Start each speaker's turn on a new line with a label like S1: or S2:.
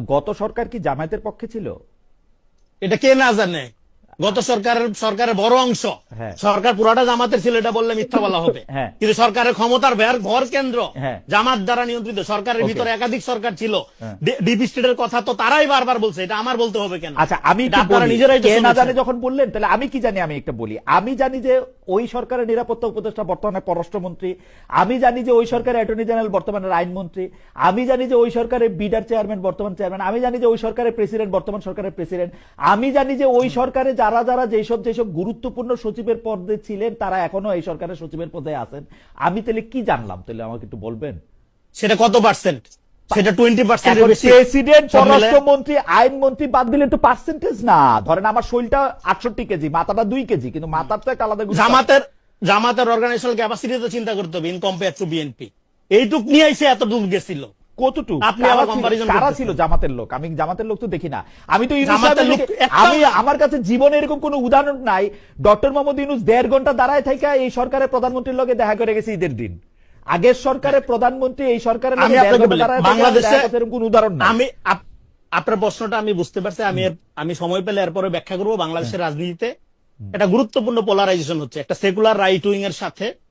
S1: গত সরকার কি জামায়াতের পক্ষে ছিল?
S2: এটা কে না জানে? গত সরকারের বড় অংশ
S1: হ্যাঁ।
S2: সরকার পুরাটা জামাতের ছিল, এটা বললে মিথ্যা বলা হবে।
S1: হ্যাঁ।
S2: কিন্তু সরকারের ক্ষমতার ভর কেন্দ্র
S1: হ্যাঁ।
S2: জামাত দ্বারা নিয়ন্ত্রিত। সরকারের
S1: ওকে।
S2: ভিতরে একাধিক সরকার ছিল।
S1: হ্যাঁ।
S2: ডিপ স্টেটের কথা তো তারাই বারবার বলছে, এটা আমার বলতে হবে কেন?
S1: আচ্ছা, আমি
S2: এটা
S1: একটু
S2: আপনারা
S1: বলি,
S2: নিজেরাই তো
S1: কে না
S2: শুনেছেন।
S1: জানে যখন বললেন, তাহলে আমি কি জানি? আমি একটা বলি, আমি জানি যে ওই সরকারের নিরাপত্তা উপদেষ্টা বর্তমানে পররাষ্ট্রমন্ত্রী, আমি জানি যে ওই সরকারের অ্যাটর্নি জেনারেল বর্তমানে আইনমন্ত্রী, আমি জানি যে ওই সরকারের বিডার চেয়ারম্যান বর্তমান চেয়ারম্যান, আমি জানি যে ওই সরকারের প্রেসিডেন্ট বর্তমান সরকারের প্রেসিডেন্ট, আমি জানি যে ওই সরকারে যারা যারা যেসব গুরুত্বপূর্ণ সচিবের পদে ছিলেন তারা এখনো এই সরকারের সচিবের পদে আছেন। আমি তাহলে কি জানলাম? তাহলে আমাকে একটু বলবেন
S2: সেটা কত পার্সেন্ট? সেটা 20% এর বেশি।
S1: প্রেসিডেন্ট,
S2: সব মিলে-
S1: পররাষ্ট্রমন্ত্রী, আইনমন্ত্রী বাদ দিলে তো পার্সেন্টেজ না। ধরেন আমার শরীরটা 68 কেজি, মাথাটা 2 কেজি, কিন্তু মাথার তো একটা আলাদা গুরুত্ব আছে।
S2: জামাতের অর্গানাইজেশনাল ক্যাপাসিটি তো চিন্তা করতে হবে ইন কম্পেয়ার টু বিএনপি। এইটুক নিয়ে এসে এত দূর গেছিল।
S1: কতটুকু?
S2: আপনি আবার comparison
S1: কারা
S2: করতেছেন।
S1: ছিল জামাতের লোক? আমি জামাতের লোক তো দেখি না। আমি তো ইউনূস
S2: জামাতের
S1: সাহেবের
S2: লোক
S1: দিকে-
S2: একটাও
S1: আমি
S2: না।
S1: আমার কাছে জীবনে এরকম কোনো উদাহরণ নাই। ডক্টর মোহাম্মদ ইউনূস 1.5 ঘন্টা দাঁড়ায় থেকে এই সরকারের প্রধানমন্ত্রীর লগে দেখা করে গেছে ঈদের দিন। আগের সরকারের প্রধানমন্ত্রী এই সরকারের লগে
S2: আমি
S1: 1.5
S2: আপনাকে
S1: ঘন্টা
S2: বলি,
S1: দাঁড়ায় থেকে
S2: বাংলাদেশে
S1: দেখা করছে, এরকম কোনো উদাহরণ নাই।
S2: আপনার প্রশ্নটা আমি বুঝতে পারছি। আমি সময় পেলে এরপরে ব্যাখ্যা করবো। বাংলাদেশের রাজনীতিতে একটা গুরুত্বপূর্ণ পোলারাইজেশন হচ্ছে, একটা সেকুলার রাইট উইং এর সাথে